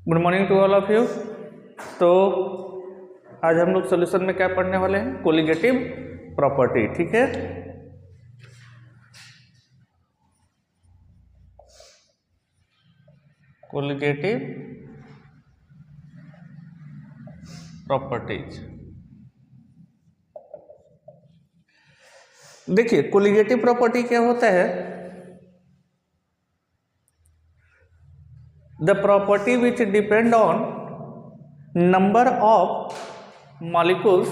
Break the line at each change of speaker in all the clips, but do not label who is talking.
Good morning to all of you. तो आज हम लोग सॉल्यूशन में क्या पढ़ने वाले हैं, कोलिगेटिव प्रॉपर्टी। ठीक है, कोलिगेटिव प्रॉपर्टीज। देखिए कोलिगेटिव प्रॉपर्टी क्या होता है, the property which depend on number of molecules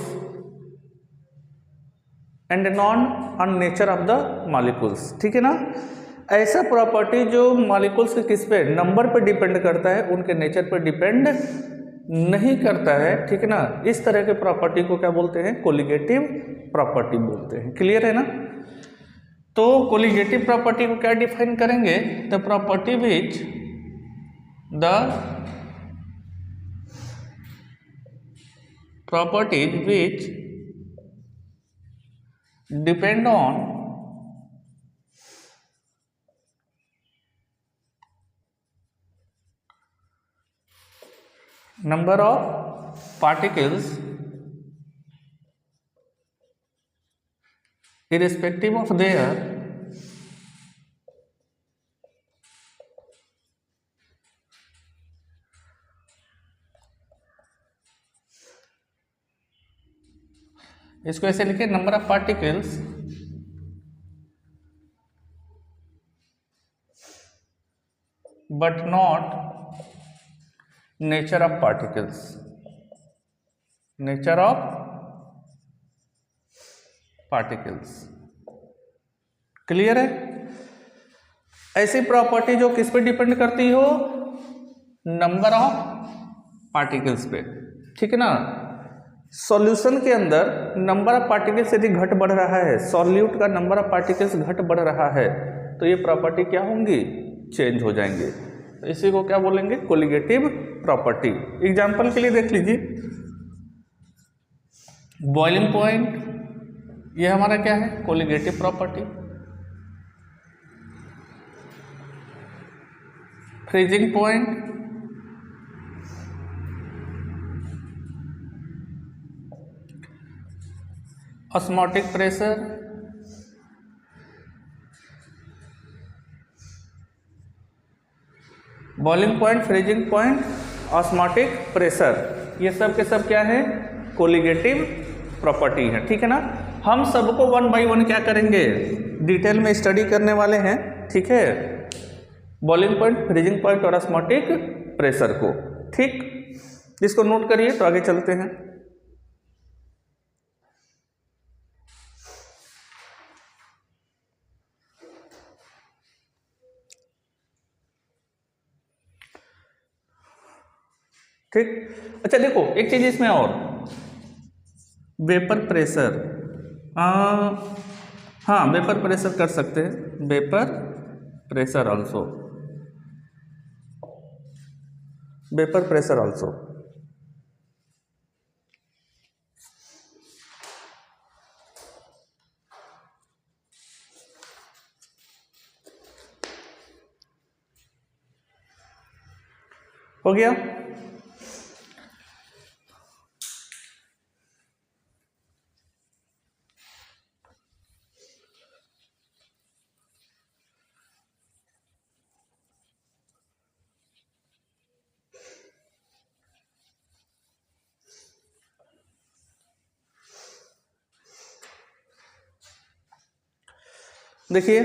and non on nature of the molecules. ठीक है ना, ऐसा प्रॉपर्टी जो मॉलिक्यूल्स के किस पे, नंबर पे डिपेंड करता है, उनके नेचर पे डिपेंड नहीं करता है। ठीक है ना, इस तरह के प्रॉपर्टी को क्या बोलते हैं, कोलिगेटिव प्रॉपर्टी बोलते हैं। क्लियर है ना। तो कोलिगेटिव प्रॉपर्टी को क्या डिफाइन करेंगे, the property which the properties which depend on number of particles irrespective of their इसको ऐसे लिखे, number of particles but not nature of particles, nature of particles. Clear है। ऐसी प्रॉपर्टी जो किस पे डिपेंड करती हो, नंबर ऑफ पार्टिकल्स पे। ठीक है ना। सॉल्यूशन के अंदर नंबर ऑफ पार्टिकल्स यदि घट बढ़ रहा है, सॉल्यूट का नंबर ऑफ पार्टिकल्स घट बढ़ रहा है, तो ये प्रॉपर्टी क्या होंगी, चेंज हो जाएंगे। तो इसी को क्या बोलेंगे, कोलिगेटिव प्रॉपर्टी। एग्जांपल के लिए देख लीजिए, बॉइलिंग पॉइंट ये हमारा क्या है, colligative property. Freezing point, osmotic pressure, boiling point, freezing point, osmotic pressure, ये सब के सब क्या है, कोलिगेटिव प्रॉपर्टी है। ठीक है ना। हम सबको वन बाय वन क्या करेंगे, डिटेल में स्टडी करने वाले हैं। ठीक है, बॉइलिंग पॉइंट, फ्रीजिंग पॉइंट और ऑस्मोटिक प्रेशर को। ठीक, इसको नोट करिए तो आगे चलते हैं। ठीक, अच्छा देखो एक चीज इसमें और, वेपर प्रेशर, हाँ वेपर प्रेशर कर सकते हैं, vapour pressure also, vapour pressure also. हो गया। देखिए,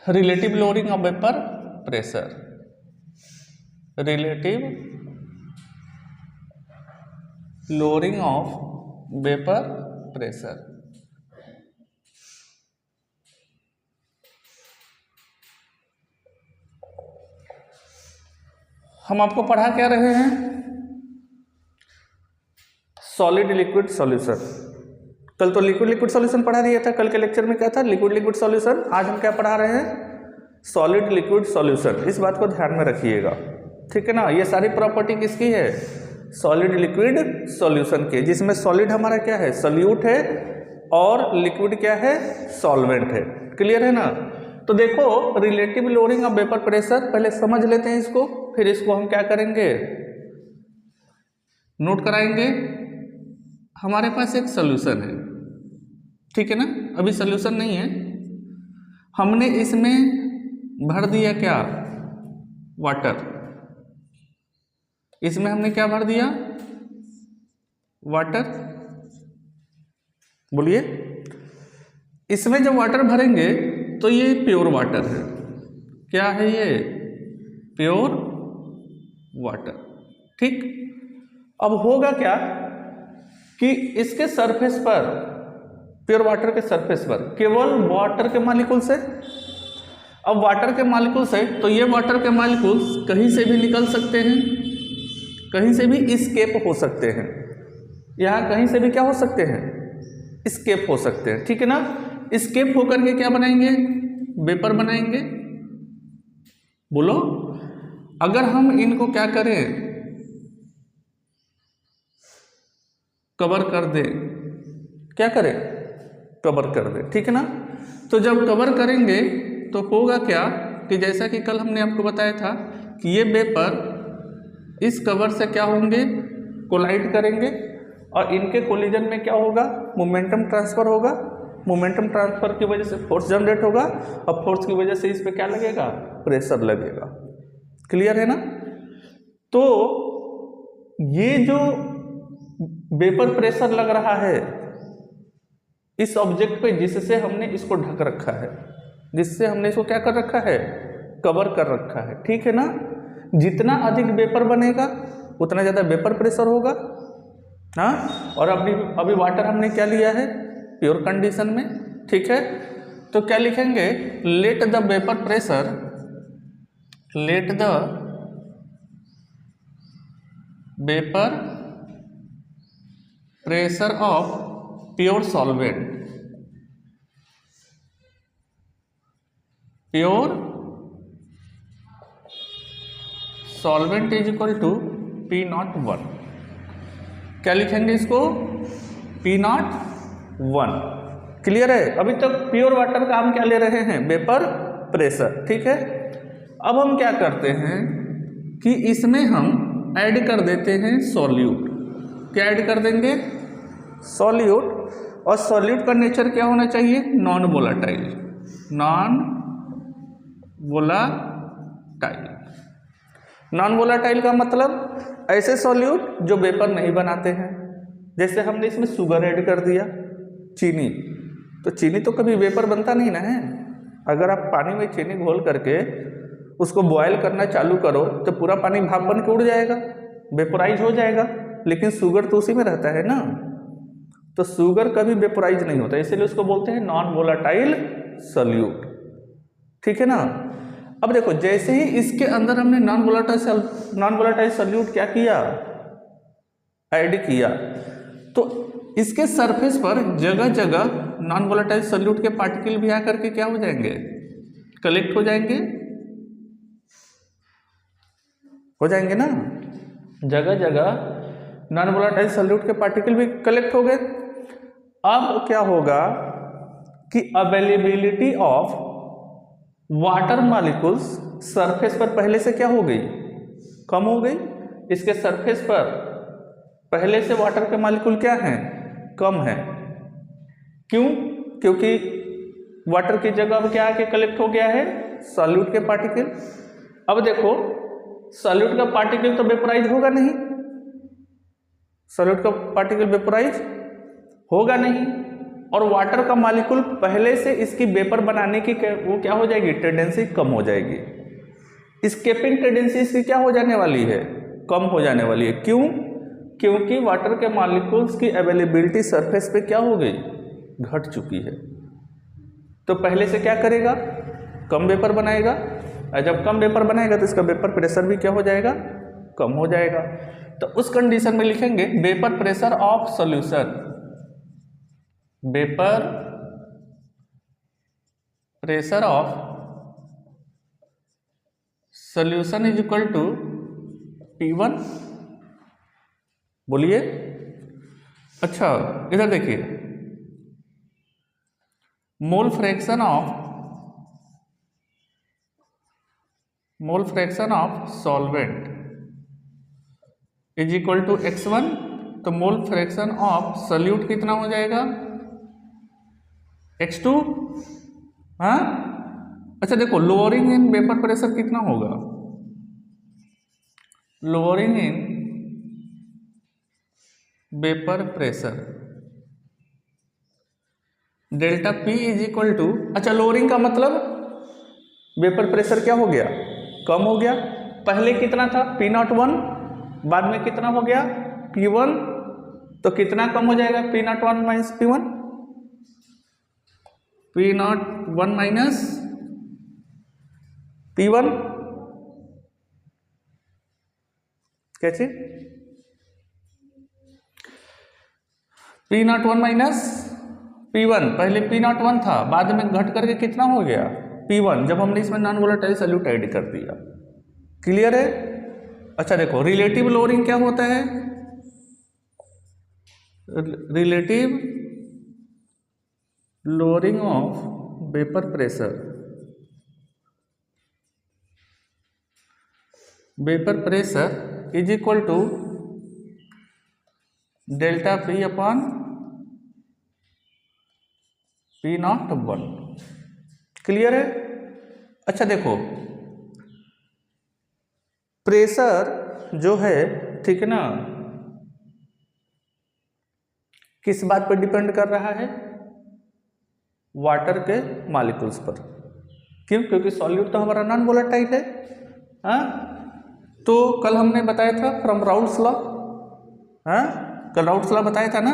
relative lowering of vapour pressure, relative lowering of vapour pressure. हम आपको पढ़ा क्या रहे हैं, सॉलिड लिक्विड सॉल्यूशन। कल तो लिक्विड लिक्विड सॉल्यूशन पढ़ा दिया था, कल के लेक्चर में क्या था, लिक्विड लिक्विड सॉल्यूशन। आज हम क्या पढ़ा रहे हैं, सॉलिड लिक्विड सॉल्यूशन। इस बात को ध्यान में रखिएगा। ठीक है ना। ये सारी प्रॉपर्टी किसकी है, सॉलिड लिक्विड सॉल्यूशन के, जिसमें सॉलिड हमारा क्या है, सॉल्यूट है, और लिक्विड क्या है, सॉल्वेंट है। क्लियर है ना। तो देखो relative lowering of vapour pressure, पहले समझ लेते हैं इसको, फिर इसको हम क्या करेंगे, नोट कराएंगे। हमारे पास एक सोल्यूशन है, ठीक है ना, अभी सोल्यूशन नहीं है, हमने इसमें भर दिया क्या, वाटर, इसमें हमने क्या भर दिया, वाटर, बोलिए। इसमें जब वाटर भरेंगे तो ये प्योर वाटर है, क्या है ये, प्योर वाटर, ठीक। अब होगा क्या कि इसके सरफेस पर, प्योर वाटर के सरफेस पर केवल वाटर के मालिक्यूल से, अब वाटर के मालिक्यूल से, तो ये वाटर के मालिक्यूल्स कहीं से भी निकल सकते हैं, कहीं से भी इस्केप हो सकते हैं, यहाँ कहीं से भी क्या हो सकते हैं, इस्केप हो सकते हैं, ठीक है ना। इस्केप होकर के क्या बनाएंगे, वेपर बनाएंगे। बोलो, अगर हम इनको क्या करें, कवर कर दें, क्या करें, कवर कर दें, ठीक है ना। तो जब कवर करेंगे तो होगा क्या कि जैसा कि कल हमने आपको बताया था कि ये वेपर इस कवर से क्या होंगे, कोलाइड करेंगे, और इनके कोलिजन में क्या होगा, मोमेंटम ट्रांसफर होगा, मोमेंटम ट्रांसफर की वजह से फोर्स जनरेट होगा, और फोर्स की वजह से इस पे क्या लगेगा, प्रेशर लगेगा। क्लियर है ना। तो ये जो वेपर प्रेशर लग रहा है इस ऑब्जेक्ट पे, जिससे हमने इसको ढक रखा है, जिससे हमने इसको क्या कर रखा है, कवर कर रखा है, ठीक है ना। जितना अधिक वेपर बनेगा उतना ज़्यादा वेपर प्रेशर होगा, हाँ। और अभी वाटर हमने क्या लिया है, प्योर कंडीशन में, ठीक है। तो क्या लिखेंगे, let the vapour pressure, let the vapour pressure of pure solvent, pure solvent is equal to P01। क्या लिखेंगे इसको, P01। क्लियर है। अभी तक प्योर वाटर का हम क्या ले रहे हैं, वेपर प्रेशर, ठीक है। अब हम क्या करते हैं कि इसमें हम ऐड कर देते हैं सॉल्यूट। क्या ऐड कर देंगे, सॉल्यूट। और सॉल्यूट का नेचर क्या होना चाहिए, non volatile, non volatile. Non volatile का मतलब ऐसे सॉल्यूट जो वेपर नहीं बनाते हैं। जैसे हमने इसमें शुगर ऐड कर दिया, चीनी, तो चीनी तो कभी वेपर बनता नहीं ना है। अगर आप पानी में चीनी घोल करके उसको बॉयल करना चालू करो तो पूरा पानी भाप बन के उड़ जाएगा, वेपोराइज हो जाएगा, लेकिन शुगर तो उसी में रहता है ना। तो शुगर कभी वेपोराइज नहीं होता, इसीलिए उसको बोलते हैं नॉन वोलाटाइल सॉल्यूट, ठीक है ना। अब देखो, जैसे ही इसके अंदर हमने नॉन वोलाटाइल सॉल्यूट क्या किया, ऐड किया, तो इसके सरफेस पर जगह जगह नॉन वोलाटाइल सॉल्यूट के पार्टिकल भी आकर के क्या हो जाएंगे, कलेक्ट हो जाएंगे ना। जगह जगह नॉन वोलाटाइल सॉल्यूट के पार्टिकल भी कलेक्ट हो गए। अब क्या होगा कि availability of water molecules surface पर पहले से क्या हो गई, कम हो गई। इसके सरफेस पर पहले से वाटर के मॉलिक्यूल क्या हैं, कम है। क्यों, क्योंकि वाटर की जगह अब क्या आके कलेक्ट हो गया है, सॉल्यूट के पार्टिकल। अब देखो, सॉल्यूट का पार्टिकल तो वेपोराइज होगा नहीं, सॉल्यूट का पार्टिकल वेपोराइज होगा नहीं, और वाटर का मॉलिक्यूल पहले से इसकी वेपर बनाने की वो क्या हो जाएगी, टेंडेंसी कम हो जाएगी। एस्केपिंग टेंडेंसी इसकी क्या हो जाने वाली है, कम हो जाने वाली है। क्यों, क्योंकि वाटर के मॉलिक्यूल्स की अवेलेबिलिटी सरफेस पे क्या हो गई, घट चुकी है। तो पहले से क्या करेगा, कम वेपर बनाएगा, और जब कम वेपर बनाएगा तो इसका वेपर प्रेशर भी क्या हो जाएगा, कम हो जाएगा। तो उस कंडीशन में लिखेंगे vapour pressure of solution, vapour pressure of solution is equal to P1। बोलिए। अच्छा, इधर देखिए, mole fraction of mole fraction of solvent is equal to x1, तो मोल फ्रैक्शन ऑफ सॉल्यूट कितना हो जाएगा x2। हाँ, अच्छा देखो लोअरिंग इन वेपर प्रेशर कितना होगा, lowering in vapour pressure delta P is equal to, अच्छा लोअरिंग का मतलब वेपर प्रेशर क्या हो गया, कम हो गया। पहले कितना था P01, बाद में कितना हो गया P1, तो कितना कम हो जाएगा P01 minus P1, P01 minus P1, कैसे P01 माइनस P1, पहले P01 था, बाद में घट करके कितना हो गया P1, जब हमने इसमें नॉन वोलेटाइल सॉल्यूट ऐड कर दिया। क्लियर है। अच्छा देखो रिलेटिव लोअरिंग क्या होता है, relative lowering of vapour pressure, vapour pressure is equal to delta P upon P01। Clear है। अच्छा देखो प्रेशर जो है, ठीक है ना, किस बात पर डिपेंड कर रहा है, वाटर के मॉलिक्यूल्स पर। क्यों, क्योंकि सॉल्यूट तो हमारा नॉन वोलेटाइल है। हाँ, तो कल हमने बताया था फ्रॉम राउल्ट्स लॉ, हाँ कल राउल्ट्स लॉ बताया था ना,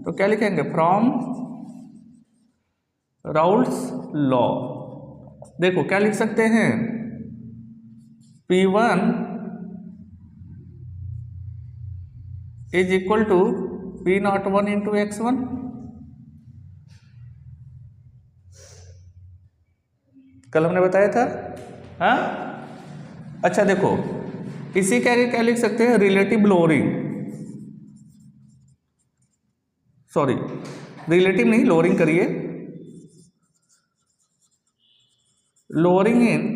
तो क्या लिखेंगे फ्रॉम राउल्ट्स लॉ। देखो क्या लिख सकते हैं, P1 is equal to P01 into x1। कल हमने बताया था। हाँ, अच्छा देखो इसी के आगे क्या लिख सकते हैं, रिलेटिव लोअरिंग, सॉरी रिलेटिव नहीं, लोअरिंग करिए, lowering in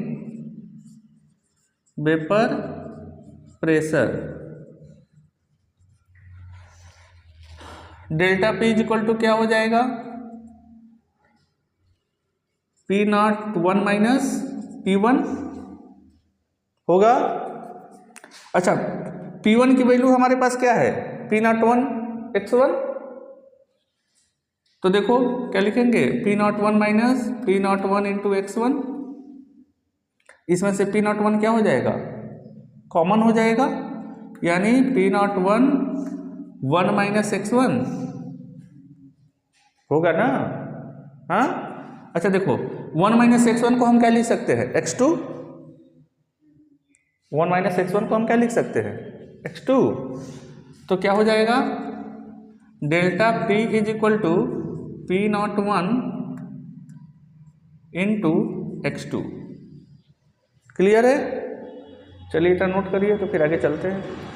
vapour pressure delta P is equal to क्या हो जाएगा, P01 माइनस P1 होगा। अच्छा P1 की वैल्यू हमारे पास क्या है, P01 x1, तो देखो क्या लिखेंगे P01 minus P01 into x1, इसमें से P01 क्या हो जाएगा, कॉमन हो जाएगा, यानी P01 1 माइनस x1 होगा ना। हाँ, अच्छा देखो 1 माइनस x1 को हम क्या लिख सकते हैं, x2, 1 माइनस x1 को हम क्या लिख सकते हैं, x2, तो क्या हो जाएगा delta P is equal to P01 into x2। Clear है। चलिए इतना नोट करिए, तो फिर आगे चलते हैं।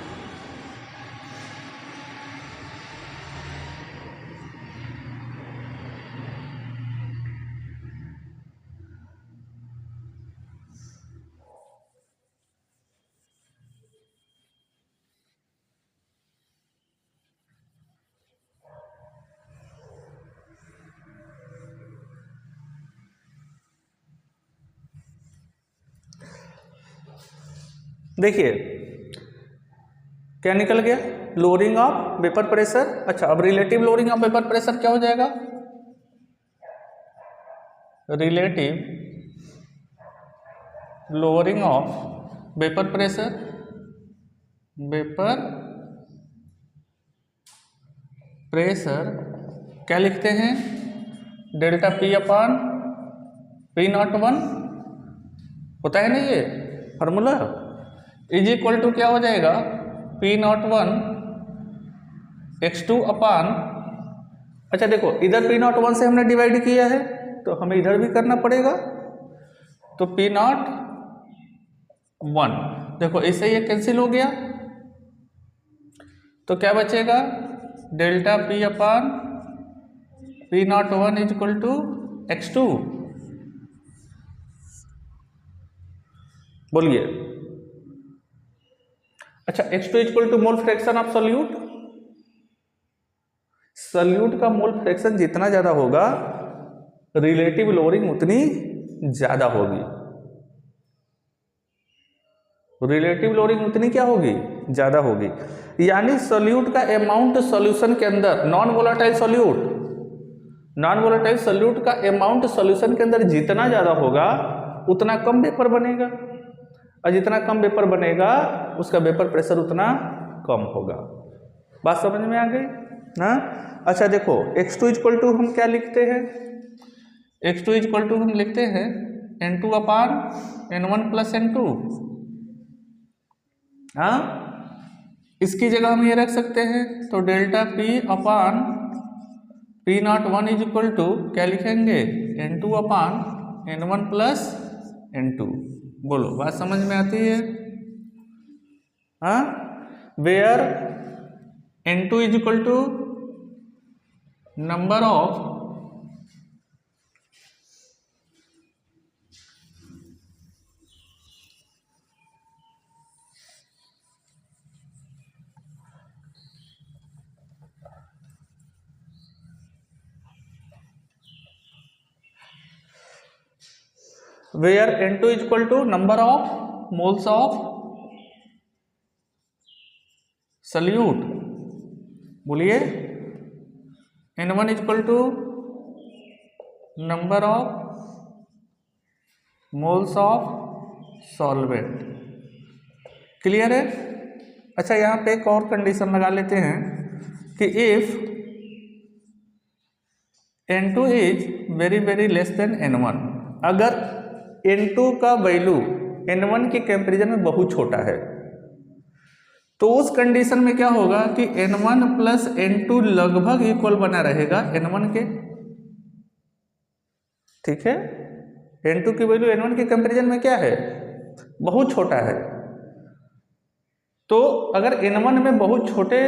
देखिए क्या निकल गया, लोअरिंग ऑफ वेपर प्रेशर। अच्छा अब relative lowering of vapour pressure क्या हो जाएगा, relative lowering of vapour pressure, vapour pressure क्या लिखते हैं, डेल्टा P अपॉन P01 होता है ना ये फार्मूला, इज इक्वल टू क्या हो जाएगा P01 x2 अपॉन, अच्छा देखो इधर P01 से हमने डिवाइड किया है, तो हमें इधर भी करना पड़ेगा, तो P01, देखो इससे ये कैंसिल हो गया, तो क्या बचेगा delta P upon P01 is equal to x2। बोलिए। अच्छा, H2 equal to mole fraction of solute. Solute का मोल फ्रैक्शन जितना ज्यादा होगा रिलेटिव लोअरिंग उतनी ज्यादा होगी। रिलेटिव लोअरिंग उतनी क्या होगी, ज्यादा होगी। यानी सोल्यूट का अमाउंट सॉल्यूशन के अंदर, नॉन वोलेटाइल सोल्यूट का अमाउंट सॉल्यूशन के अंदर जितना ज्यादा होगा उतना कम वेपर बनेगा, और जितना कम वेपर बनेगा उसका वेपर प्रेशर उतना कम होगा। बात समझ में आ गई ना। अच्छा देखो, x2 इक्वल टू हम क्या लिखते हैं, x2 इक्वल टू हम लिखते हैं N2 अपान N1 प्लस N2। हाँ, इसकी जगह हम ये रख सकते हैं, तो delta P upon P01 is equal to क्या लिखेंगे, N2 अपान N1 प्लस N2। बोलो, बात समझ में आती है। हाँ, where N2 is equal to number of where N2 is equal to number of moles of solute। बोलिए, N1 is equal to number of moles of solvent। Clear है। अच्छा, यहाँ पे एक और कंडीशन लगा लेते हैं कि if N2 is very very less than N1, अगर N2 का वैल्यू N1 के कंपेरिजन में बहुत छोटा है, तो उस कंडीशन में क्या होगा कि N1 प्लस N2 लगभग इक्वल बना रहेगा N1 के। ठीक है, N2 की वैल्यू N1 के कंपेरिजन में क्या है, बहुत छोटा है। तो अगर N1 में बहुत छोटे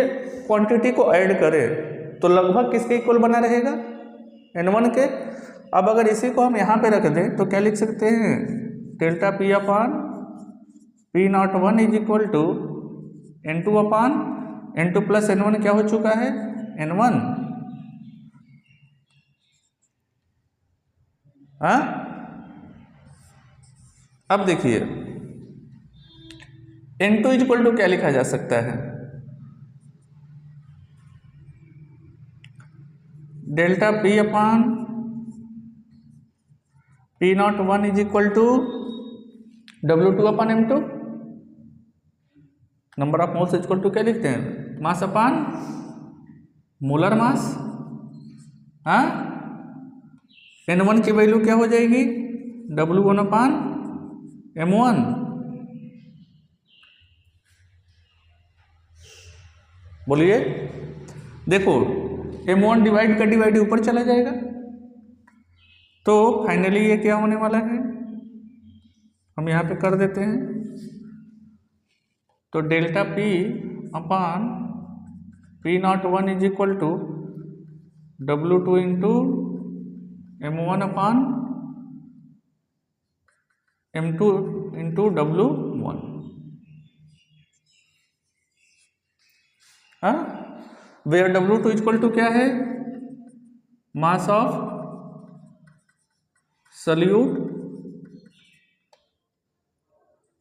क्वांटिटी को ऐड करें तो लगभग किसके इक्वल बना रहेगा, N1 के। अब अगर इसी को हम यहाँ पे रख दें तो क्या लिख सकते हैं, delta P upon P01 is equal to N2 upon N2 plus N1 क्या हो चुका है, N1। हाँ, अब देखिए N2 इज इक्वल टू क्या लिखा जा सकता है, delta P upon P01 is equal to W2 upon M2। Number of moles equal to क्या लिखते हैं, मास अपान मोलर मास। हाँ, N1 की वैल्यू क्या हो जाएगी, W1 अपान M1। बोलिए, देखो M1 डिवाइड का डिवाइड ऊपर चला जाएगा, तो फाइनली ये क्या होने वाला है, हम यहाँ पे कर देते हैं, तो delta P upon P01 is equal to W2 into M1 upon M2 into W1। हाँ, वेयर W2 इक्वल टू क्या है, मास ऑफ सोल्यूट,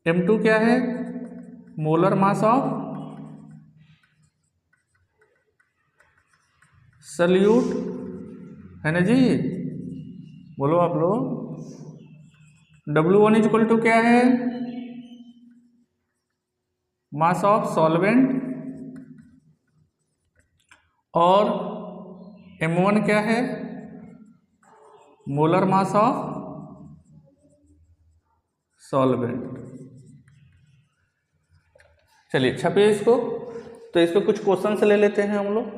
M2 क्या है, मोलर मास ऑफ सोल्यूट, है ना जी। बोलो आप लोग, W1 इक्वल टू क्या है, मास ऑफ सॉल्वेंट, और M1 क्या है, मोलर मास ऑफ सॉल्वेंट। चलिए छपिए इसको, तो इस पे कुछ क्वेश्चन ले लेते हैं हम लोग।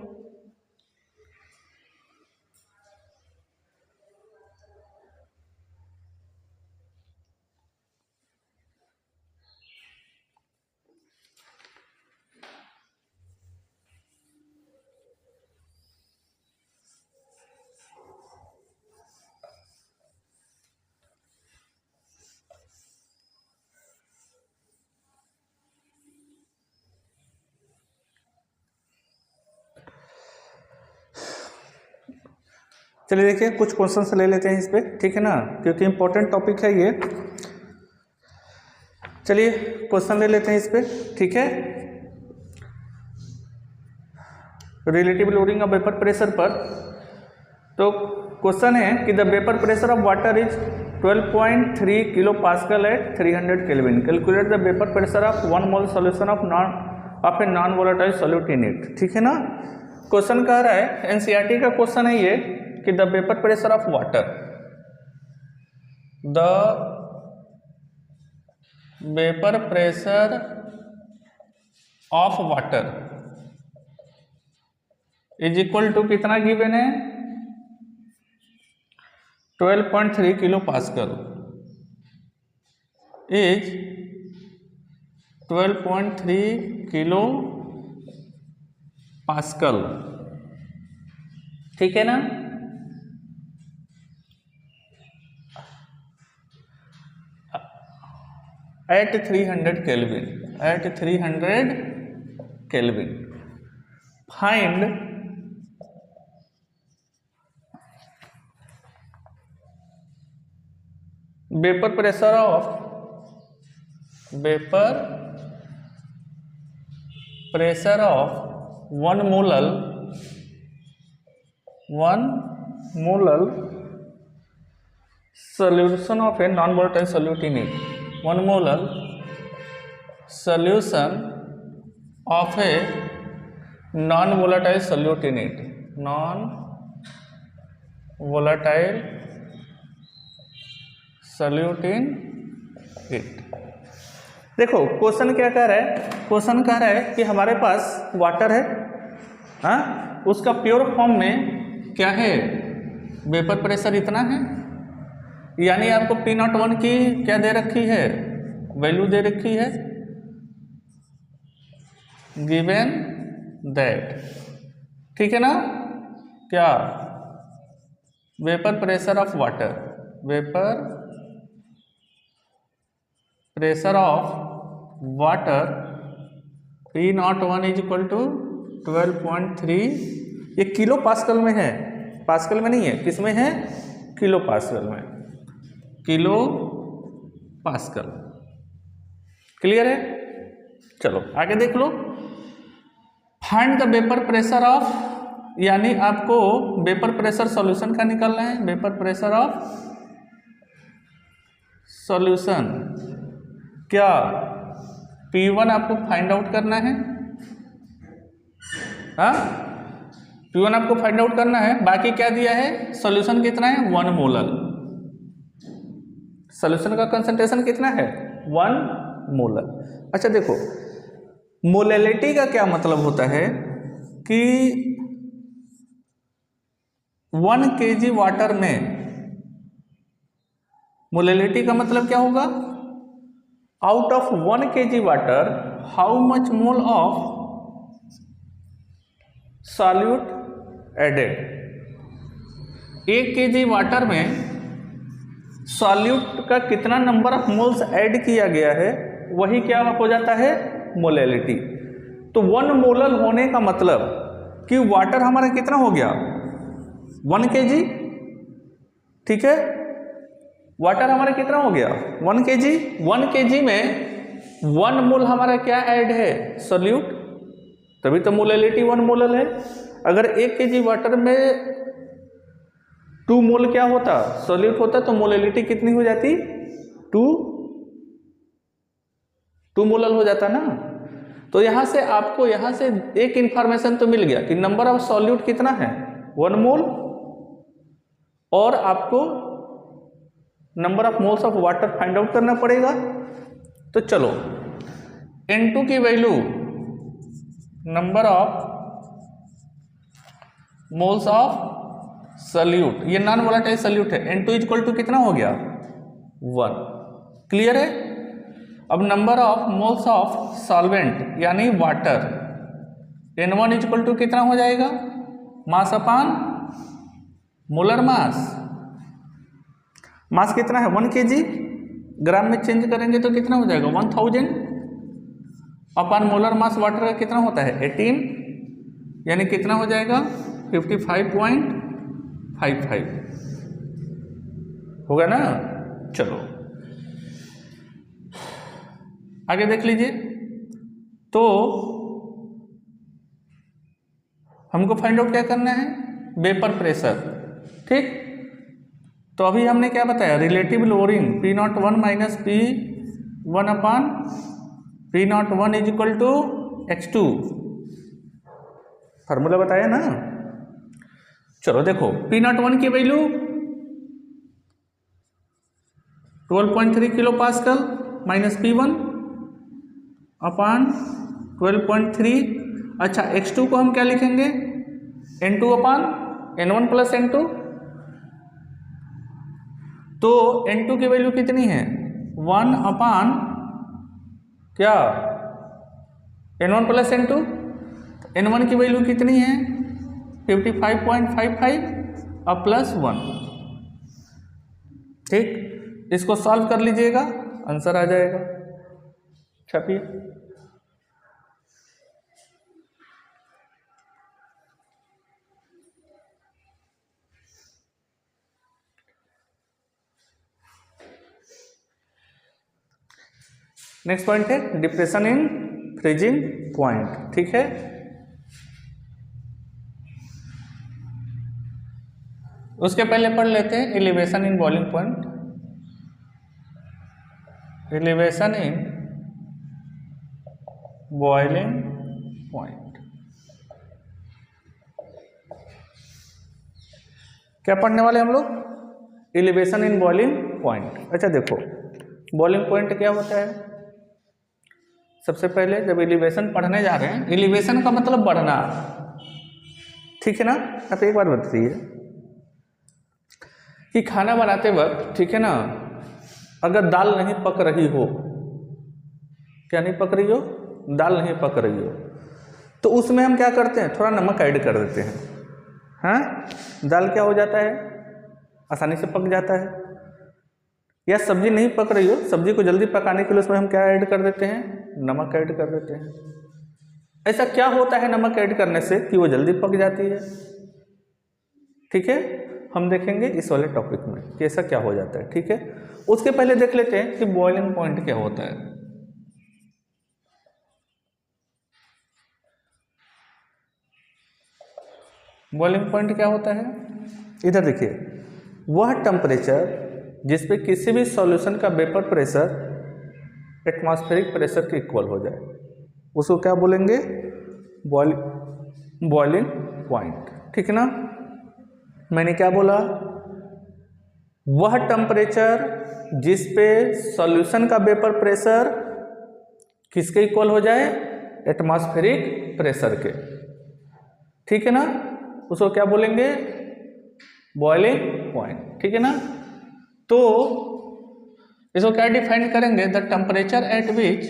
चलिए देखिए कुछ क्वेश्चन ले लेते हैं इस पे, ठीक है ना, क्योंकि इंपॉर्टेंट टॉपिक है ये। चलिए क्वेश्चन ले लेते हैं इस पे, ठीक है। Relative loading of vapour pressure पर, तो क्वेश्चन है कि the vapour pressure of water is 12.3 kilo pascal eight 300 kelvin. Calculate the vapour pressure of 1 mole solution of a non volatile solute in it, ठीक है ना। क्वेश्चन कह रहा है, एनसीईआरटी का क्वेश्चन है ये कि the vapour pressure of water, the vapour pressure of water is equal to कितना गिवन है, 12.3 kilo pascal is 12.3 kilo pascal, ठीक है ना। Eight 300 kelvin, eight 300 kelvin find vapour pressure of 1 molal solution of a non-volatile solute in it, 1 molar solution of a non-volatile solute in it, non-volatile solute in it। देखो question क्या कह रहा है, question कह रहा है कि हमारे पास वाटर है, हाँ, उसका प्योर फॉर्म में क्या है, वेपर प्रेशर इतना है, यानी आपको P01 की क्या दे रखी है, वैल्यू दे रखी है, गिवन दैट, ठीक है ना। क्या, vapour pressure of water, vapour pressure of water P01 is equal to 12.3, ये किलो पास्कल में है, पास्कल में नहीं है, किस में है, किलो पास्कल में, किलो पास्कल, क्लियर है। चलो आगे देख लो, find the vapour pressure of, यानी आपको वेपर प्रेशर सॉल्यूशन का निकालना है, वेपर प्रेशर ऑफ सॉल्यूशन, क्या P1 आपको फाइंड आउट करना है, हाँ, P1 आपको फाइंड आउट करना है, बाकी क्या दिया है, सॉल्यूशन कितना है, 1 मोलर, सॉल्यूशन का कंसंट्रेशन कितना है, 1 मोलर। अच्छा देखो, मोलैलिटी का क्या मतलब होता है कि 1 kg वाटर में, मोलैलिटी का मतलब क्या होगा, out of 1 kg water how much mole of solute added. 1 kg water में सॉल्यूट का कितना नंबर ऑफ मोल्स ऐड किया गया है, वही क्या हो जाता है, मोलैलिटी। तो 1 मोलर होने का मतलब कि वाटर हमारा कितना हो गया, 1 kg, ठीक है, वाटर हमारा कितना हो गया, 1 kg। 1 kg में 1 मोल हमारा क्या ऐड है, सॉल्यूट, तभी तो मोलैलिटी 1 मोलर है। अगर 1 kg वाटर में 2 मोल क्या होता, सॉल्यूट होता, तो मोलैलिटी कितनी हो जाती, 2 मोलर हो जाता ना। तो यहां से आपको, यहां से एक इंफॉर्मेशन तो मिल गया कि नंबर ऑफ सॉल्यूट कितना है, 1 मोल, और आपको number of moles of water find out करना पड़ेगा। तो चलो N2 की value, number of moles of solute, ये नॉन वोलेटाइल सॉल्यूट है, N2 इक्वल टू कितना हो गया, 1, क्लियर है। अब number of moles of solvent यानी वाटर, N1 इक्वल टू कितना हो जाएगा, मास अपान मोलर मास, मास कितना है 1 kg, ग्राम में चेंज करेंगे तो कितना हो जाएगा 1000, अपान मोलर मास वाटर का कितना होता है 18, यानी कितना हो जाएगा 55.5 55 होगा ना। चलो आगे देख लीजिए। तो हमको फाइंड आउट क्या करना है, वेपर प्रेशर, ठीक। तो अभी हमने क्या बताया, relative lowering P01 minus P1 upon P01 is equal to x2, formula बताया ना। चलो देखो P01 की value 12.3 kilo pascal minus P1 अपान 12.3। अच्छा x2 को हम क्या लिखेंगे, N2 अपान N1 प्लस N2। तो N2 की वैल्यू कितनी है, 1 अपान क्या N1 प्लस N2। N1 की वैल्यू कितनी है 55.55 और प्लस 1, ठीक। इसको सॉल्व कर लीजिएगा, आंसर आ जाएगा। छापिए। नेक्स्ट पॉइंट है डिप्रेशन इन फ्रीजिंग पॉइंट, ठीक है। उसके पहले पढ़ लेते हैं elevation in boiling point. Elevation in boiling point क्या पढ़ने वाले हम लोग, एलिवेशन इन बॉइलिंग पॉइंट। अच्छा देखो बॉइलिंग पॉइंट क्या होता है। सबसे पहले जब एलिवेशन पढ़ने जा रहे हैं, एलिवेशन का मतलब बढ़ना, ठीक है ना। आप एक बार बताइए कि खाना बनाते वक्त, ठीक है ना, अगर दाल नहीं पक रही हो, क्या नहीं पक रही हो, दाल नहीं पक रही हो, तो उसमें हम क्या करते हैं, थोड़ा नमक ऐड कर देते हैं। हाँ, दाल क्या हो जाता है, आसानी से पक जाता है। या सब्जी नहीं पक रही हो, सब्जी को जल्दी पकाने के लिए उसमें हम क्या ऐड कर देते हैं, नमक ऐड कर देते हैं। ऐसा क्या होता है नमक ऐड करने से कि वो जल्दी पक जाती है, ठीक है। हम देखेंगे इस वाले टॉपिक में कि ऐसा क्या हो जाता है, ठीक है। उसके पहले देख लेते हैं कि बॉइलिंग पॉइंट क्या होता है। बॉइलिंग पॉइंट क्या होता है, इधर देखिए, वह टेम्परेचर जिस पे किसी भी सॉल्यूशन का वेपर प्रेशर एटमॉस्फेरिक प्रेशर के इक्वल हो जाए, उसको क्या बोलेंगे, बॉइलिंग पॉइंट, ठीक है ना। मैंने क्या बोला, वह टेम्परेचर जिस पे सॉल्यूशन का वेपर प्रेशर किसके इक्वल हो जाए, एटमॉस्फेरिक प्रेशर के, ठीक है ना, उसको क्या बोलेंगे, बॉइलिंग पॉइंट, ठीक है ना। तो इसको क्या डिफाइन करेंगे, the temperature at which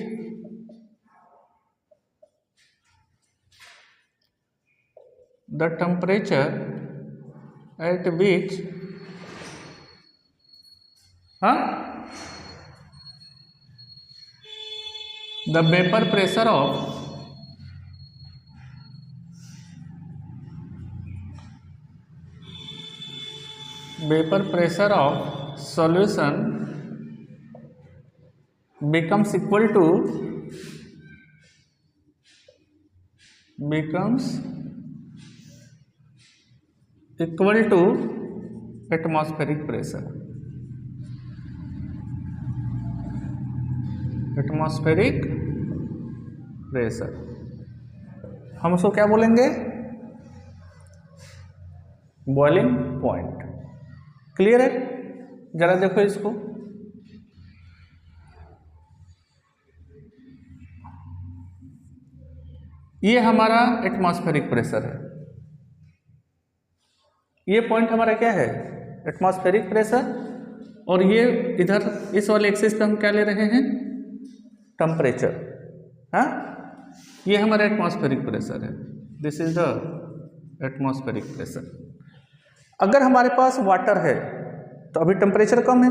the vapor pressure of solution becomes equal to atmospheric pressure। Atmospheric pressure हम उसको क्या बोलेंगे, बॉइलिंग पॉइंट। क्लियर है, जरा देखो इसको, ये हमारा एटमॉस्फेरिक प्रेशर है, ये पॉइंट हमारा क्या है, एटमॉस्फेरिक प्रेशर। और ये इधर इस वाले एक्सिस पे हम क्या ले रहे हैं, टेम्परेचर। हाँ, ये हमारा एटमॉस्फेरिक प्रेशर है, this is the atmospheric pressure. अगर हमारे पास वाटर है तो अभी टेम्परेचर कम है,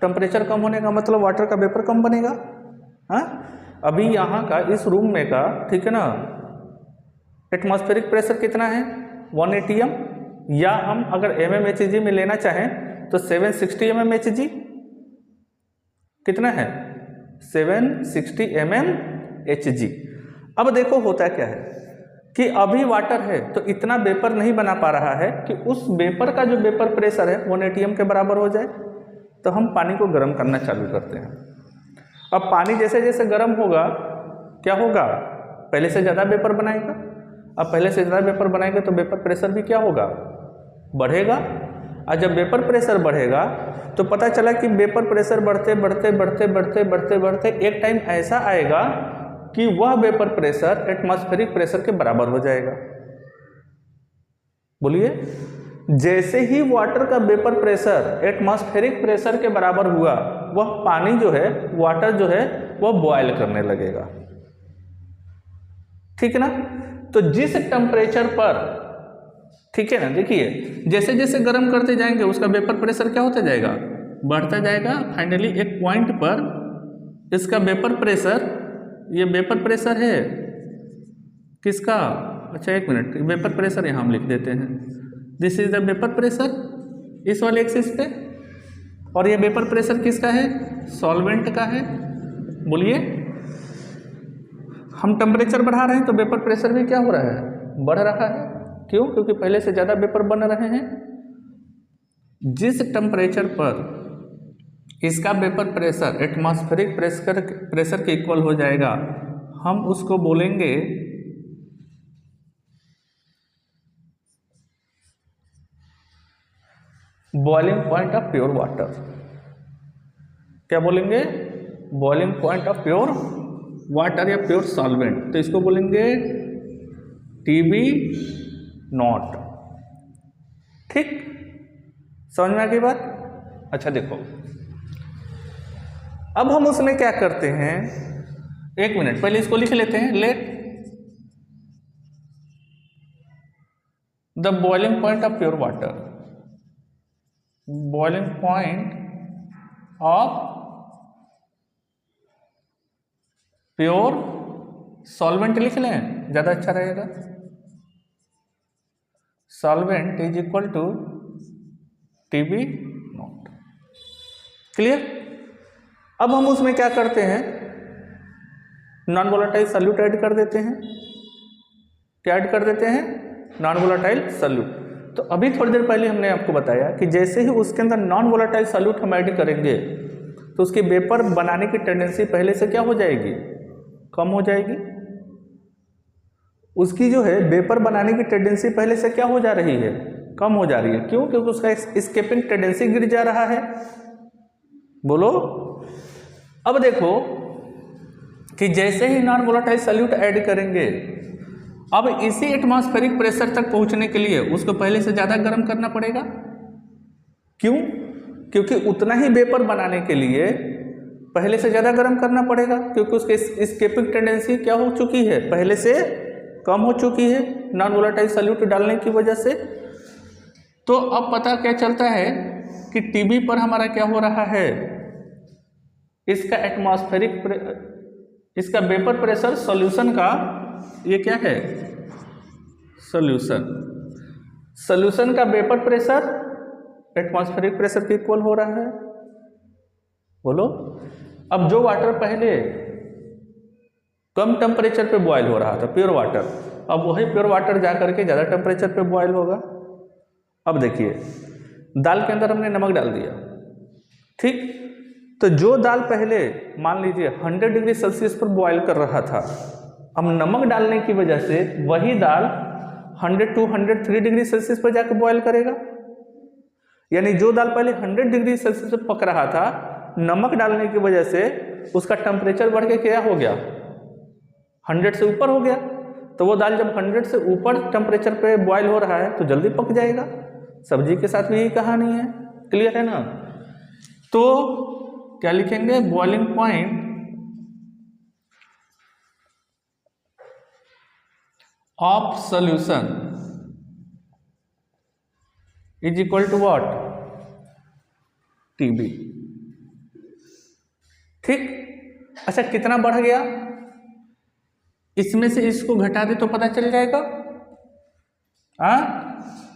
टेम्परेचर कम होने का मतलब वाटर का वेपर कम बनेगा। हाँ, अभी यहाँ का इस रूम में का, ठीक है ना, एटमॉस्फेरिक प्रेशर कितना है, 1 atm, या हम अगर mmHg में लेना चाहें तो 760 mmHg कितना है 760 mmHg। अब देखो होता क्या है कि अभी वाटर है तो इतना वेपर नहीं बना पा रहा है कि उस वेपर का जो वेपर प्रेशर है 1 atm के बराबर हो जाए, तो हम पानी को गर्म करना चालू करते हैं। अब पानी जैसे जैसे गर्म होगा क्या होगा, पहले से ज़्यादा वेपर बनाएगा। अब पहले से ज़्यादा वेपर बनाएगा तो वेपर प्रेशर भी क्या होगा, बढ़ेगा। और जब वेपर प्रेशर बढ़ेगा तो पता चला कि वेपर प्रेशर बढ़ते बढ़ते बढ़ते बढ़ते बढ़ते बढ़ते एक टाइम ऐसा आएगा कि वह वेपर प्रेशर एटमॉस्फेरिक प्रेशर के बराबर हो जाएगा। बोलिए, जैसे ही वाटर का वेपर प्रेशर एटमॉस्फेरिक प्रेशर के बराबर हुआ, वह पानी जो है, वाटर जो है, वह बॉयल करने लगेगा। ठीक है ना। तो जिस टेम्परेचर पर, ठीक है ना, देखिए जैसे जैसे गर्म करते जाएंगे उसका वेपर प्रेशर क्या होता जाएगा, बढ़ता जाएगा। फाइनली एक पॉइंट पर इसका वेपर प्रेशर, ये वेपर प्रेशर है किसका, अच्छा एक मिनट, वेपर प्रेशर यहाँ हम लिख देते हैं, this is the vapour pressure इस वाले एक्सिस पे, और ये वेपर प्रेशर किसका है, सॉल्वेंट का है। बोलिए, हम टेम्परेचर बढ़ा रहे हैं तो वेपर प्रेशर भी क्या हो रहा है, बढ़ रहा है। क्यों, क्योंकि पहले से ज़्यादा वेपर बन रहे हैं। जिस टेम्परेचर पर इसका वेपर प्रेशर एटमॉस्फेरिक प्रेशर के इक्वल हो जाएगा, हम उसको बोलेंगे boiling point of pure water. क्या बोलेंगे, boiling point of pure water या प्योर सॉल्वेंट। तो इसको बोलेंगे TB नॉट। ठीक, समझ में आ गई बात। अच्छा देखो, अब हम उसमें क्या करते हैं, एक मिनट पहले इसको लिख लेते हैं। Let the boiling point of pure water, boiling point of pure solvent लिख लें, ज्यादा अच्छा रहेगा। Solvent is equal to TB not. Clear. अब हम उसमें क्या करते हैं, नॉन वोलेटाइल सॉल्यूट ऐड कर देते हैं। क्या ऐड कर देते हैं, नॉन वोलेटाइल सॉल्यूट। तो अभी थोड़ी देर पहले हमने आपको बताया कि जैसे ही उसके अंदर नॉन वोलेटाइल सॉल्यूट हम ऐड करेंगे तो उसकी वेपर बनाने की टेंडेंसी पहले से क्या हो जाएगी, कम हो जाएगी। उसकी जो है वेपर बनाने की टेंडेंसी पहले से क्या हो जा रही है, कम हो जा रही है। क्यों, क्योंकि उसका एस्केपिंग टेंडेंसी गिर जा रहा है। बोलो। अब देखो कि जैसे ही नॉन वोलेटाइल सॉल्यूट ऐड करेंगे, अब इसी एटमॉस्फेरिक प्रेशर तक पहुंचने के लिए उसको पहले से ज़्यादा गर्म करना पड़ेगा। क्यों, क्योंकि उतना ही वेपर बनाने के लिए पहले से ज़्यादा गर्म करना पड़ेगा, क्योंकि उसके एस्केपिंग टेंडेंसी क्या हो चुकी है, पहले से कम हो चुकी है नॉन वोलेटाइल सॉल्यूट डालने की वजह से। तो अब पता क्या चलता है कि TB पर हमारा क्या हो रहा है, इसका इसका वेपर प्रेशर सॉल्यूशन का, ये क्या है, सॉल्यूशन का वेपर प्रेशर एटमॉस्फेरिक प्रेशर के इक्वल हो रहा है। बोलो। अब जो वाटर पहले कम टेम्परेचर पे बॉयल हो रहा था, प्योर वाटर, अब वही प्योर वाटर जा करके ज़्यादा टेम्परेचर पे बॉयल होगा। अब देखिए, दाल के अंदर हमने नमक डाल दिया, ठीक। तो जो दाल पहले मान लीजिए 100 डिग्री सेल्सियस पर बॉयल कर रहा था, अब नमक डालने की वजह से वही दाल 100 to 103 डिग्री सेल्सियस पर जाकर बॉयल करेगा। यानी जो दाल पहले 100 डिग्री सेल्सियस पर पक रहा था, नमक डालने की वजह से उसका टेम्परेचर बढ़ के क्या हो गया, 100 से ऊपर हो गया। तो वो दाल जब 100 से ऊपर टेम्परेचर पे बॉयल हो रहा है तो जल्दी पक जाएगा। सब्जी के साथ भी यही कहानी है। क्लियर है ना। तो क्या लिखेंगे, boiling point of solution is equal to what, TB। ठीक। अच्छा, कितना बढ़ गया, इसमें से इसको घटा दे तो पता चल जाएगा।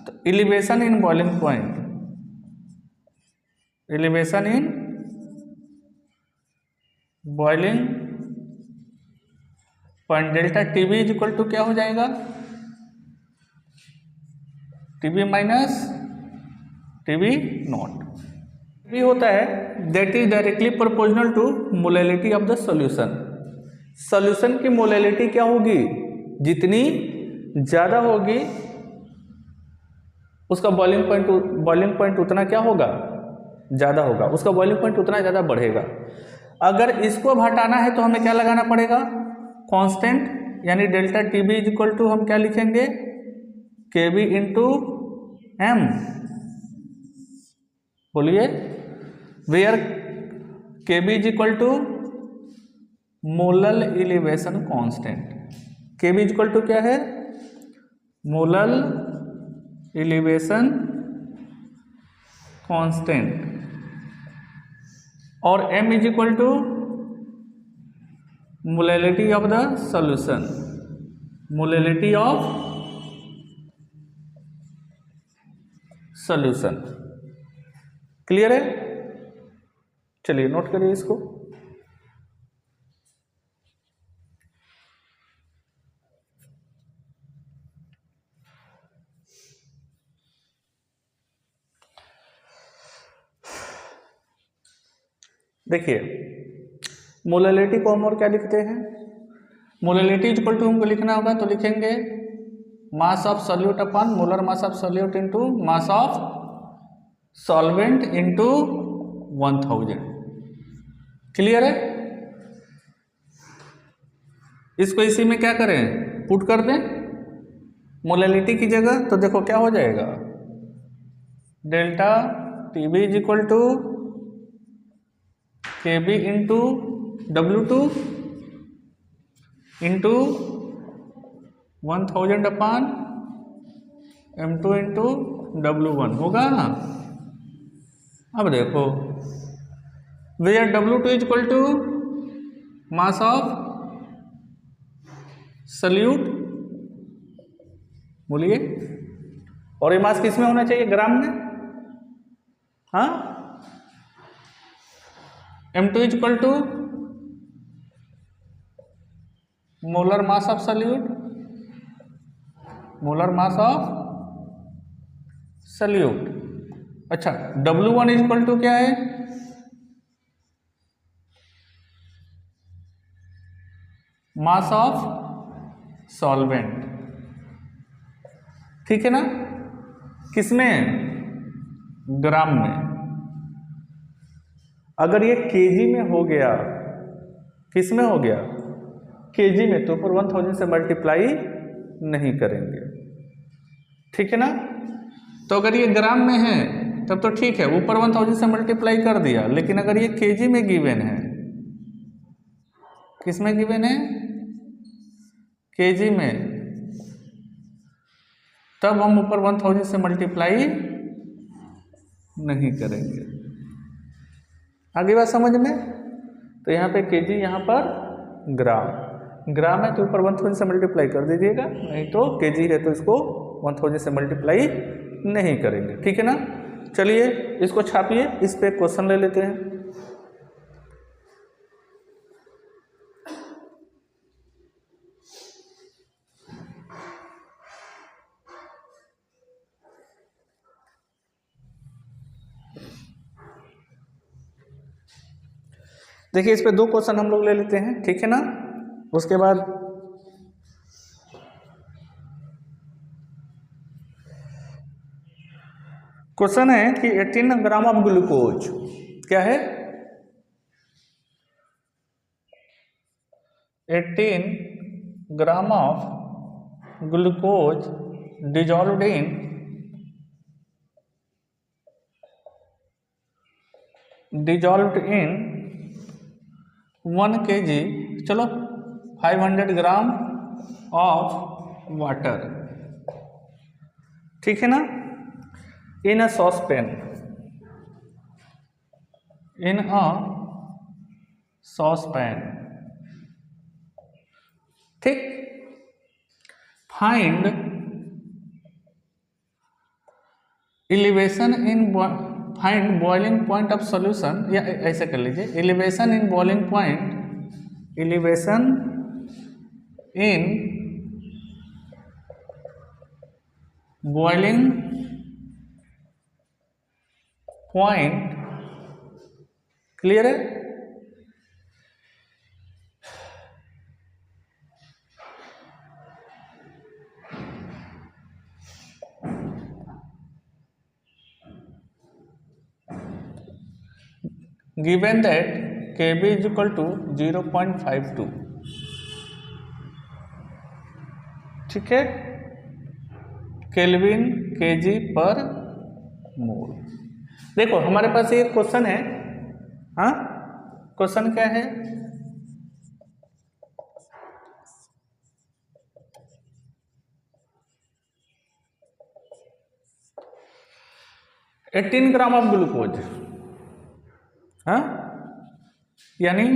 तो elevation in boiling point, elevation in boiling point delta TB is equal to क्या हो जाएगा, TB minus TB naught. TB होता है that is directly proportional to molality of the solution. Solution की मोलैलिटी क्या होगी, जितनी ज़्यादा होगी उसका बॉइलिंग पॉइंट उतना क्या होगा, ज़्यादा होगा, उसका बॉइलिंग पॉइंट उतना ज़्यादा बढ़ेगा। अगर इसको हटाना है तो हमें क्या लगाना पड़ेगा, कांस्टेंट, यानी delta TB is equal to हम क्या लिखेंगे, केबी इंटू एम। बोलिए, where KB is equal to molal elevation constant. KB is equal to क्या है, मोलल एलिवेशन कांस्टेंट, और m is equal to molality of the solution, molality of solution. Clear है? चलिए note करिए इसको। देखिए, मोलैलिटी को हम और क्या लिखते हैं, मोलैलिटी इक्वल टू हमको लिखना होगा तो लिखेंगे mass of solute upon molar mass of solute into mass of solvent into 1000। Clear है? इसको इसी में क्या करें, पुट कर दें मोलैलिटी की जगह, तो देखो क्या हो जाएगा, delta TB is equal to KB into W2 into 1000 upon M2 into W1 होगा ना। अब देखो, where W2 is equal to mass of solute, बोलिए, और ये मास किस में होना चाहिए, ग्राम में। हाँ, M2 is equal to molar mass of solute, molar mass of solute. अच्छा, W1 इज इक्वल टू क्या है, मास ऑफ सॉल्वेंट। ठीक है ना, किसमें, ग्राम में। अगर ये केजी में हो गया, किस में हो गया, केजी में, तो ऊपर 1000 से मल्टीप्लाई नहीं करेंगे। ठीक है ना, तो अगर ये ग्राम में है तब तो ठीक है, ऊपर 1000 से मल्टीप्लाई कर दिया, लेकिन अगर ये केजी में गिवन है, किस में गिवन है, केजी में, तब हम ऊपर 1000 से मल्टीप्लाई नहीं करेंगे। आगे बात समझ में? तो यहाँ पे केजी, यहाँ पर ग्राम, ग्राम है तो ऊपर 1000 से मल्टीप्लाई कर दीजिएगा, नहीं तो केजी है तो इसको 1000 से मल्टीप्लाई नहीं करेंगे। ठीक है ना, चलिए इसको छापिए, इस पे क्वेश्चन ले लेते हैं। देखिए, इस पे 2 क्वेश्चन हम लोग ले लेते हैं। ठीक है ना, उसके बाद क्वेश्चन है कि 18 ग्राम ऑफ ग्लूकोज, क्या है, 18 gram of glucose dissolved in 1 kg, चलो 500 ग्राम ऑफ वाटर। ठीक है ना, इन अ सॉसपैन, इन अ सॉसपैन। ठीक, find elevation in find boiling point of solution, या ऐसे कर लीजिए, elevation in boiling point, elevation in boiling point, clear है। given that Kb is equal to 0.52, ठीक है, केल्विन केजी पर मोल। देखो हमारे पास एक क्वेश्चन है, हाँ क्वेश्चन क्या है, एटीन ग्राम ऑफ ग्लूकोज, हाँ यानी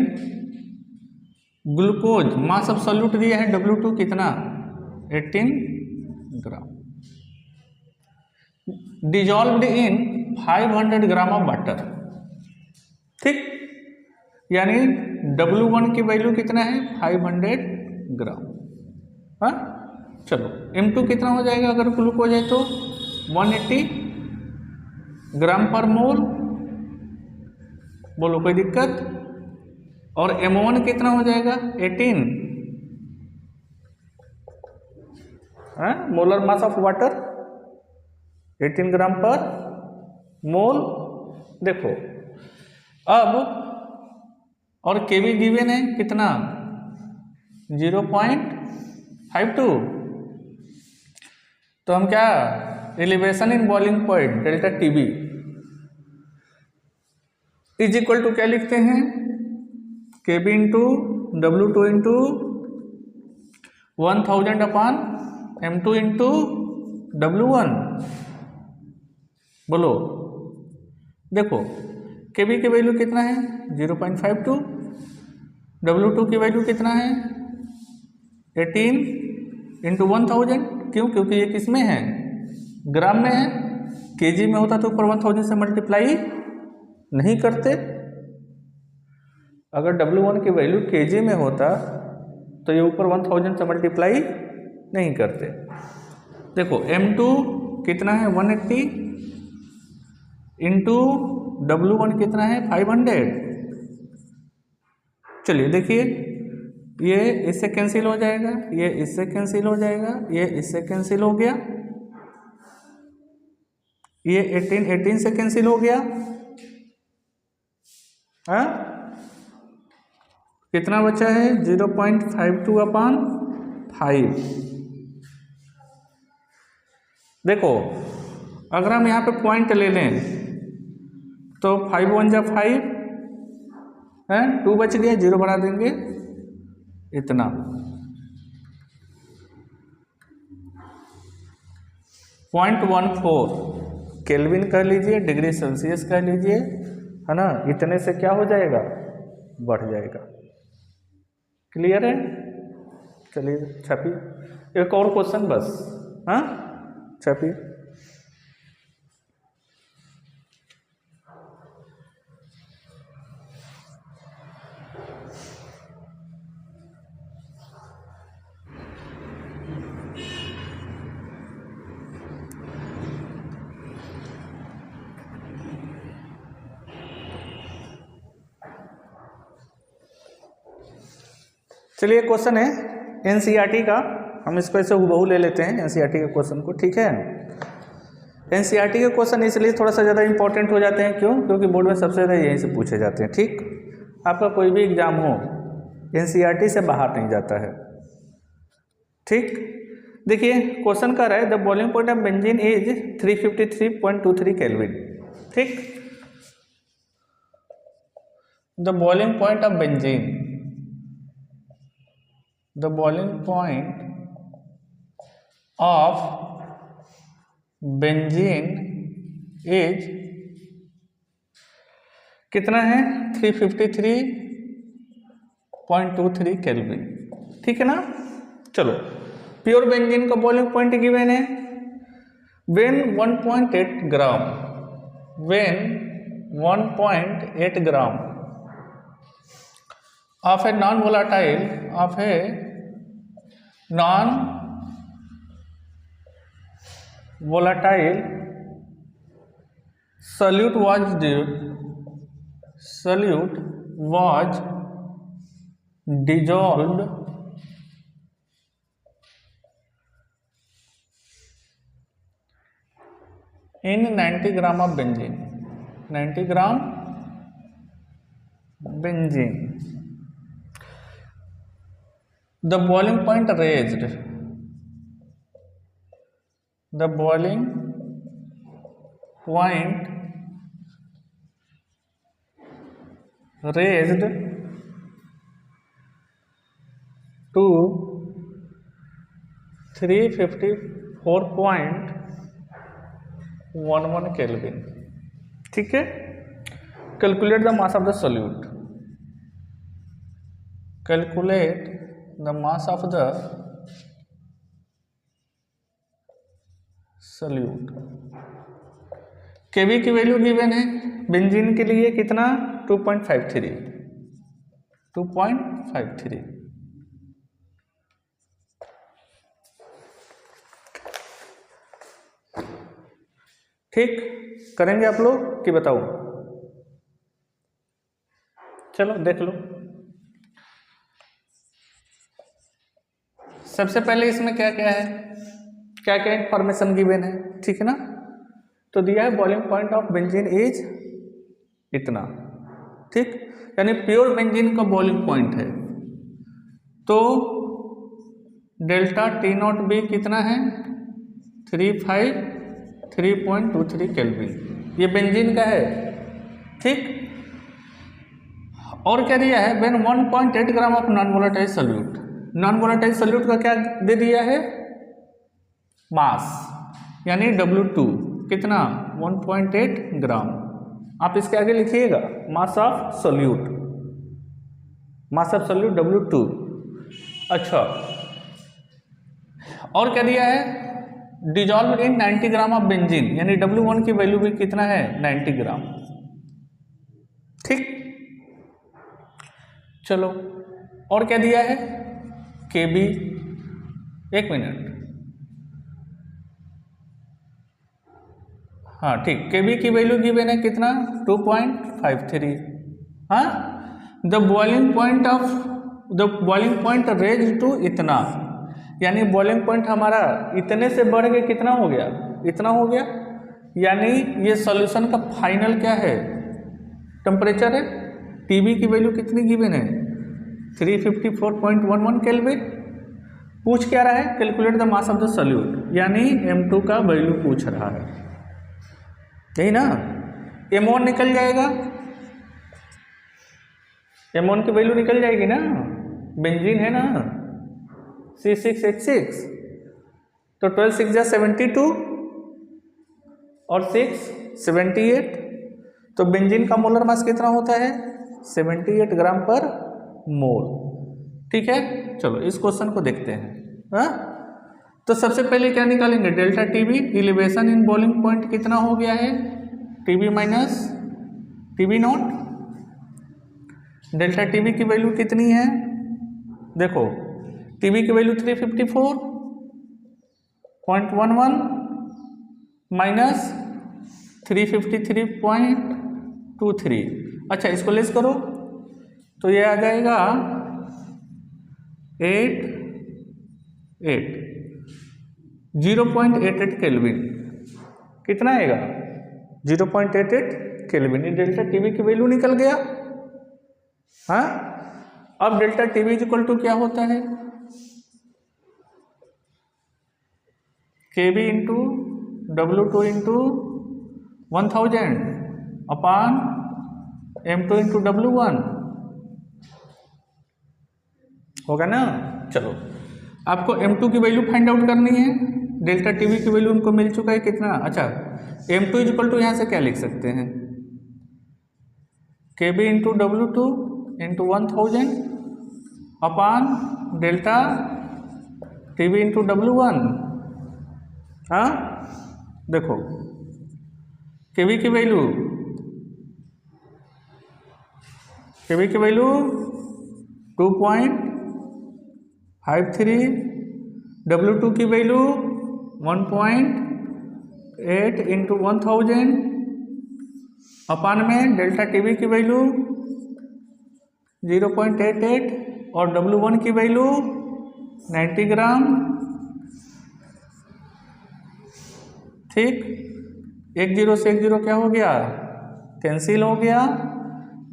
ग्लूकोज मास ऑफ सॉल्यूट दिया है W2 कितना 18 ग्राम, dissolved in 500 gram of water, ठीक, यानी W1 की वैल्यू कितना है 500 ग्राम, हाँ चलो M2 कितना हो जाएगा अगर ग्लूकोज है तो 180 ग्राम पर मोल, बोलो कोई दिक्कत, और M1 कितना हो जाएगा 18, मोलर मास ऑफ वाटर 18 ग्राम पर मोल। देखो अब और केवी गिवन है कितना 0.52, तो हम क्या elevation in boiling point delta TB is equal to क्या लिखते हैं Kb इंटू W2 इंटू 1000 अपान M2 इंटू W1, बोलो देखो Kb की वैल्यू कितना है 0.52, W2 की वैल्यू कितना है 18 इंटू 1000, क्यों, क्योंकि ये किस में है ग्राम में है, केजी में होता तो ऊपर 1000 से मल्टीप्लाई नहीं करते, अगर W1 की वैल्यू केजी में होता तो ये ऊपर 1000 से मल्टीप्लाई नहीं करते। देखो M2 कितना है 180 इंटू W1 कितना है 500, चलिए देखिए ये इससे कैंसिल हो जाएगा, ये इससे कैंसिल हो जाएगा, ये इससे कैंसिल हो गया, ये 18 से कैंसिल हो गया, हाँ कितना बचा है 0.52 अपान 5। देखो अगर हम यहाँ पे पॉइंट ले लें तो 5 1 जा 5 है, 2 बच गया, 0 बढ़ा देंगे इतना, .14 केल्विन कह लीजिए, डिग्री सेल्सियस कह लीजिए, है ना, इतने से क्या हो जाएगा बढ़ जाएगा, क्लियर है। चलिए छपी एक और क्वेश्चन बस, हाँ छपी, चलिए क्वेश्चन है एनसीईआरटी का, हम इसको ऐसे हुबहू ले लेते हैं एनसीईआरटी के क्वेश्चन को, ठीक है। एनसीईआरटी के क्वेश्चन इसलिए थोड़ा सा ज़्यादा इंपॉर्टेंट हो जाते हैं, क्यों, क्योंकि बोर्ड में सबसे ज़्यादा यहीं से पूछे जाते हैं, ठीक। आपका कोई भी एग्जाम हो एनसीईआरटी से बाहर नहीं जाता है, ठीक। देखिए क्वेश्चन कर रहा है the boiling point of benzene is 353.23 kelvin, ठीक। The boiling point of benzene, the boiling point of benzene is कितना है 353.23 केल्विन, ठीक है ना। चलो प्योर बेंजीन का बॉइलिंग पॉइंट गिवन है when 1.8 gram, when 1.8 gram of a non-volatile solute was dissolved in 90 gram of benzene. 90 gram benzene. The boiling point raised. The boiling point raised to 354.11 Kelvin. ठीक है, calculate the mass of the solute. Calculate the mass of the solute. केवी की value given है benzene के लिए कितना 2.53. ठीक, करेंगे आप लोग कि बताओ? चलो देख लो. सबसे पहले इसमें क्या क्या है, क्या क्या इंफॉर्मेशन गिवन है, ठीक है ना. तो दिया है boiling point of benzene is इतना, ठीक, यानी प्योर बेंजीन का बॉइलिंग पॉइंट है. तो डेल्टा टी नॉट बी कितना है 3.23 केल्विन. ये बेंजीन का है, ठीक. और क्या दिया है, when 1.8 gram of non volatile solute. Non volatile solute का क्या दे दिया है, मास, यानी W2 कितना 1.8 ग्राम. आप इसके आगे लिखिएगा mass of solute, mass of solute W2. अच्छा, और क्या दिया है, dissolve in 90 gram of benzene, यानी W1 की वैल्यू भी कितना है 90 ग्राम. ठीक, चलो और क्या दिया है, Kb. एक मिनट, हाँ ठीक, Kb की वैल्यू गिवन है कितना 2.53. हाँ, the boiling point raise to इतना, यानी बॉइलिंग पॉइंट हमारा इतने से बढ़ के कितना हो गया, इतना हो गया. यानी ये सॉल्यूशन का फाइनल क्या है, टेम्परेचर है. Tb की वैल्यू कितनी गिवन है 354.11 केल्विन. पूछ क्या रहा है, calculate the mass of the solute, यानी M2 का वैल्यू पूछ रहा है, यही ना. M1 निकल जाएगा, M1 की वैल्यू निकल जाएगी ना, बेंजीन है ना C6H6. तो 12 6 जा 72 और 6 78. तो बेंजीन का मोलर मास कितना होता है 78 ग्राम पर मोल. ठीक है, चलो इस क्वेश्चन को देखते हैं. हाँ, तो सबसे पहले क्या निकालेंगे, delta TB, elevation in boiling point कितना हो गया है TB minus TB naught. Delta TB की वैल्यू कितनी है, देखो टीबी की वैल्यू 354.11 माइनस 353.23. अच्छा, इसको लेस करो तो ये आ जाएगा 0.88 केल्विन. कितना आएगा 0.88 केल्विन. ये डेल्टा टीबी की वैल्यू निकल गया. हाँ, अब डेल्टा टीबी इक्वल टू क्या होता है, Kb इंटू W2 इंटू 1000 अपान M2 इंटू W1 होगा ना. चलो, आपको M2 की वैल्यू फाइंड आउट करनी है. डेल्टा टीबी की वैल्यू उनको मिल चुका है कितना. अच्छा, M2 इक्वल टू यहाँ से क्या लिख सकते हैं, Kb इंटू W2 इंटू 1000 अपान डेल्टा टीबी इंटू W1. हाँ, देखो केवी की वैल्यू 2.53, W2 की वैल्यू 1.8 इंटू 1000 अपान में डेल्टा टीवी की वैल्यू 0.88 और W1 की वैल्यू 90 ग्राम। ठीक, 10 से 10 क्या हो गया, कैंसिल हो गया,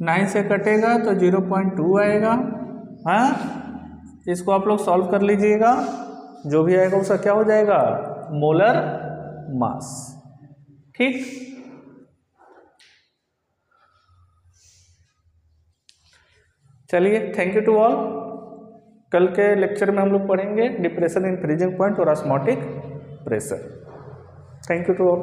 9 से कटेगा तो 0.2 आएगा। हाँ, इसको आप लोग सॉल्व कर लीजिएगा, जो भी आएगा उसका क्या हो जाएगा, मोलर मास। ठीक, चलिए, थैंक यू टू ऑल। कल के लेक्चर में हम लोग पढ़ेंगे डिप्रेशन इन फ्रीजिंग पॉइंट और osmotic pressure. Thank you to all.